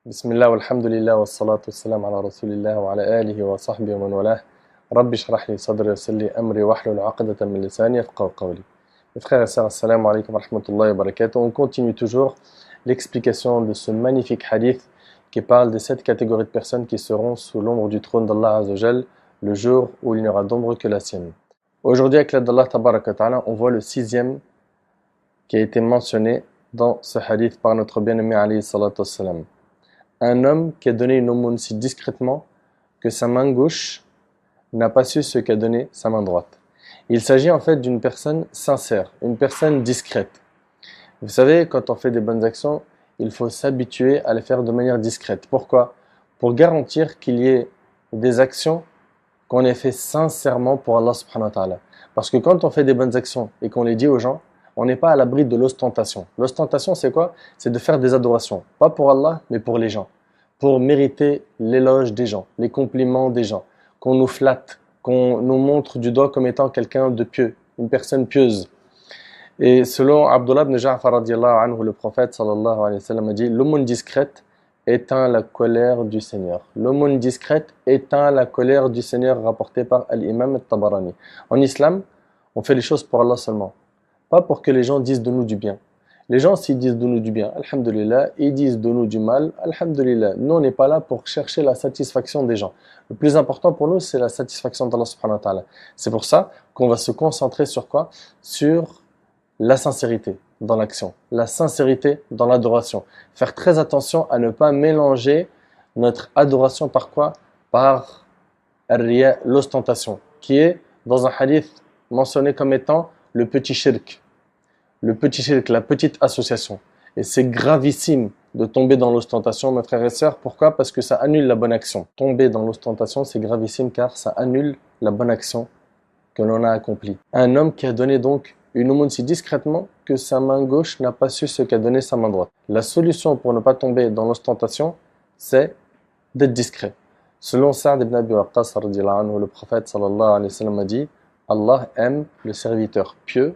بسم الله والحمد لله والصلاة والسلام على رسول الله وعلى آله وصحبه ومن والاه. رب اشرح لي صدري ويسر لي أمري واحلل عقدة من لساني يفقهوا قولي. Mes frères et sœurs, assalamu alaikum wa rahmatullahi wa barakatuh. On continue toujours l'explication de ce magnifique hadith qui parle de cette catégorie de personnes qui seront sous l'ombre du trône d'Allah Azza wa Jal le jour où il n'y aura d'ombre que la sienne. Aujourd'hui, avec l'aide d'Allah Tabaraka wa Ta'ala, on voit le sixième qui a été mentionné dans ce hadith par notre bien-aimé alayhi salatu wassalam. Un homme qui a donné une aumône si discrètement que sa main gauche n'a pas su ce qu'a donné sa main droite. Il s'agit en fait d'une personne sincère, une personne discrète. Vous savez, quand on fait des bonnes actions, il faut s'habituer à les faire de manière discrète. Pourquoi? Pour garantir qu'il y ait des actions qu'on ait fait sincèrement pour Allah subhanahu wa ta'ala. Parce que quand on fait des bonnes actions et qu'on les dit aux gens, on n'est pas à l'abri de l'ostentation. L'ostentation, c'est quoi? C'est de faire des adorations. Pas pour Allah, mais pour les gens. Pour mériter l'éloge des gens, les compliments des gens. Qu'on nous flatte, qu'on nous montre du doigt comme étant quelqu'un de pieux, une personne pieuse. Et selon Abdullah ibn Ja'far radiyallahu anhu, le prophète sallallahu alayhi wa sallam a dit: l'aumône discrète éteint la colère du Seigneur. L'aumône discrète éteint la colère du Seigneur, rapporté par Al-Imam Al-Tabarani. En islam, on fait les choses pour Allah seulement. Pas pour que les gens disent de nous du bien. Les gens, s'ils disent de nous du bien, alhamdulillah, ils disent de nous du mal, alhamdulillah. Nous, on n'est pas là pour chercher la satisfaction des gens. Le plus important pour nous, c'est la satisfaction d'Allah subhanahu wa ta'ala. C'est pour ça qu'on va se concentrer sur quoi? Sur la sincérité dans l'action, la sincérité dans l'adoration. Faire très attention à ne pas mélanger notre adoration par quoi? Par al-riya, l'ostentation, qui est dans un hadith mentionné comme étant le petit shirk. Le petit shirk, la petite association. Et c'est gravissime de tomber dans l'ostentation, mes frères et sœurs. Pourquoi? Parce que ça annule la bonne action. Tomber dans l'ostentation, c'est gravissime car ça annule la bonne action que l'on a accomplie. Un homme qui a donné donc une aumône si discrètement que sa main gauche n'a pas su ce qu'a donné sa main droite. La solution pour ne pas tomber dans l'ostentation, c'est d'être discret. Selon Sa'd ibn Abi Waqqas, le prophète sallallahu alayhi wa sallam a dit: Allah aime le serviteur pieux,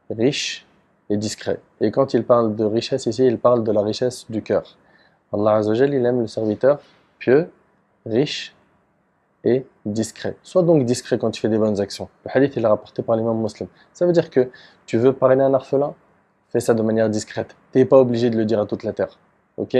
riche et discret. Et quand il parle de richesse ici, il parle de la richesse du cœur. Allah Azza wa Jal, il aime le serviteur pieux, riche et discret. Sois donc discret quand tu fais des bonnes actions. Le hadith il est rapporté par l'imam Muslim. Ça veut dire que tu veux parrainer un orphelin, fais ça de manière discrète. Tu n'es pas obligé de le dire à toute la terre. Ok?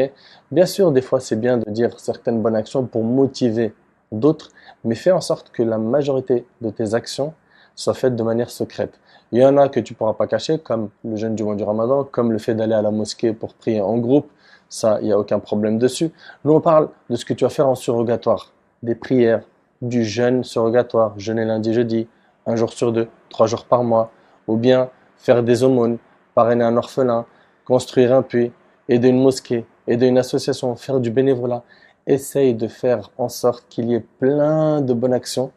Bien sûr, des fois c'est bien de dire certaines bonnes actions pour motiver d'autres, mais fais en sorte que la majorité de tes actions soient faites de manière secrète. Il y en a que tu ne pourras pas cacher, comme le jeûne du mois du Ramadan, comme le fait d'aller à la mosquée pour prier en groupe. Ça, il n'y a aucun problème dessus. Nous, on parle de ce que tu vas faire en surrogatoire. Des prières, du jeûne surrogatoire, jeûner lundi, jeudi, un jour sur deux, 3 jours par mois. Ou bien faire des aumônes, parrainer un orphelin, construire un puits, aider une mosquée, aider une association, faire du bénévolat. Essaye de faire en sorte qu'il y ait plein de bonnes actions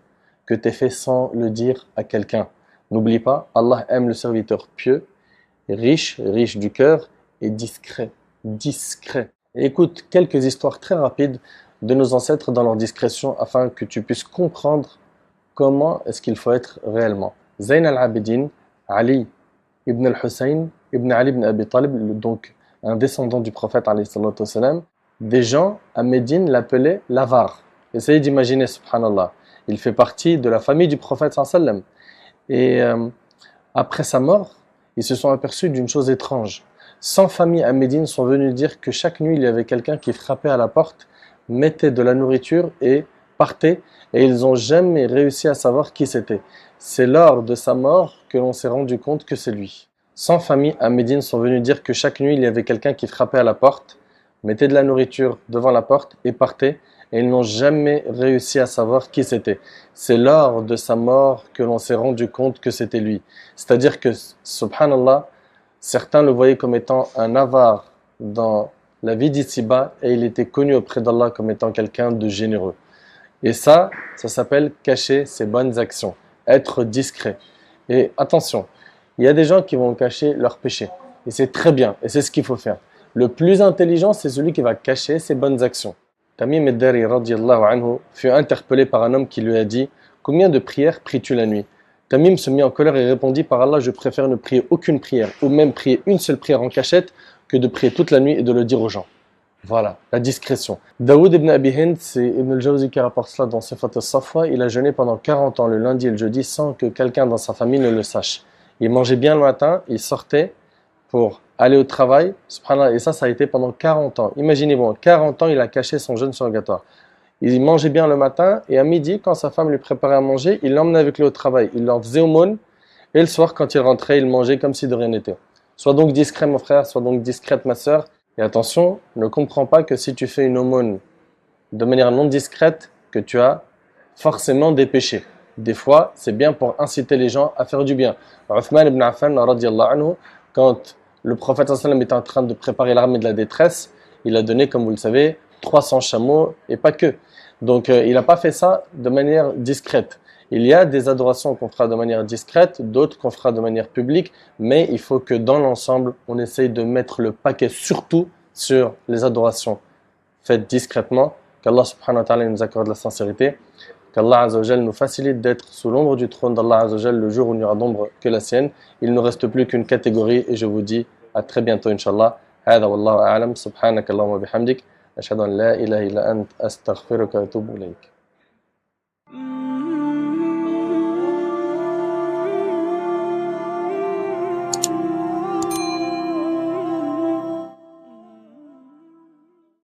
que tu aies fait sans le dire à quelqu'un. N'oublie pas, Allah aime le serviteur pieux, riche du cœur et discret. Et écoute quelques histoires très rapides de nos ancêtres dans leur discrétion afin que tu puisses comprendre comment est-ce qu'il faut être réellement. Zayn al-Abidin, Ali ibn al-Hussein, ibn Ali ibn Abi Talib, donc un descendant du prophète alayhi salatu wassalam, des gens à Médine l'appelaient l'avare. Essayez d'imaginer, subhanallah. Il fait partie de la famille du prophète sallallahu alayhi wa sallam. Et après sa mort, ils se sont aperçus d'une chose étrange. 100 familles à Médine sont venues dire que chaque nuit, il y avait quelqu'un qui frappait à la porte, mettait de la nourriture et partait. Et ils n'ont jamais réussi à savoir qui c'était. C'est lors de sa mort que l'on s'est rendu compte que c'est lui. 100 familles à Médine sont venues dire que chaque nuit, il y avait quelqu'un qui frappait à la porte, mettait de la nourriture devant la porte et partait. Et ils n'ont jamais réussi à savoir qui c'était. C'est lors de sa mort que l'on s'est rendu compte que c'était lui. C'est-à-dire que, subhanallah, certains le voyaient comme étant un avare dans la vie d'ici-bas et il était connu auprès d'Allah comme étant quelqu'un de généreux. Et ça s'appelle cacher ses bonnes actions, être discret. Et attention, il y a des gens qui vont cacher leurs péchés. Et c'est très bien, et c'est ce qu'il faut faire. Le plus intelligent, c'est celui qui va cacher ses bonnes actions. Tamim ad-Dari radiyallahu anhu fut interpellé par un homme qui lui a dit: combien de prières pries-tu la nuit? Tamim se mit en colère et répondit: par Allah, je préfère ne prier aucune prière, ou même prier une seule prière en cachette, que de prier toute la nuit et de le dire aux gens. Voilà, la discrétion. Daoud ibn Abi Hind, c'est Ibn al-Jawzi qui rapporte cela dans Sifat al-Safwa. Il a jeûné pendant 40 ans, le lundi et le jeudi, sans que quelqu'un dans sa famille ne le sache. Il mangeait bien le matin, il sortait pour aller au travail, subhanallah, et ça a été pendant 40 ans. Imaginez, bon, 40 ans, il a caché son jeûne surrogatoire. Il mangeait bien le matin, et à midi, quand sa femme lui préparait à manger, il l'emmenait avec lui au travail. Il leur faisait aumône, et le soir, quand il rentrait, il mangeait comme si de rien n'était. Sois donc discret, mon frère, sois donc discrète, ma sœur. Et attention, ne comprends pas que si tu fais une aumône de manière non discrète, que tu as forcément des péchés. Des fois, c'est bien pour inciter les gens à faire du bien. Uthman ibn Affan, radiallahu anhu, quand le prophète sallam était en train de préparer l'armée de la détresse, il a donné, comme vous le savez, 300 chameaux et pas que. Donc, il n'a pas fait ça de manière discrète. Il y a des adorations qu'on fera de manière discrète, d'autres qu'on fera de manière publique, mais il faut que dans l'ensemble, on essaye de mettre le paquet surtout sur les adorations faites discrètement, qu'Allah subhanahu wa ta'ala nous accorde la sincérité, qu'Allah azza wa jal nous facilite d'être sous l'ombre du trône d'Allah azza wa jal le jour où il n'y aura d'ombre que la sienne. Il ne nous reste plus qu'une catégorie et je vous dis à très bientôt inshallah. هذا والله أعلم سبحانك اللهم وبحمدك أشهد أن لا إله إلا أنت أستغفرك وأتوب إليك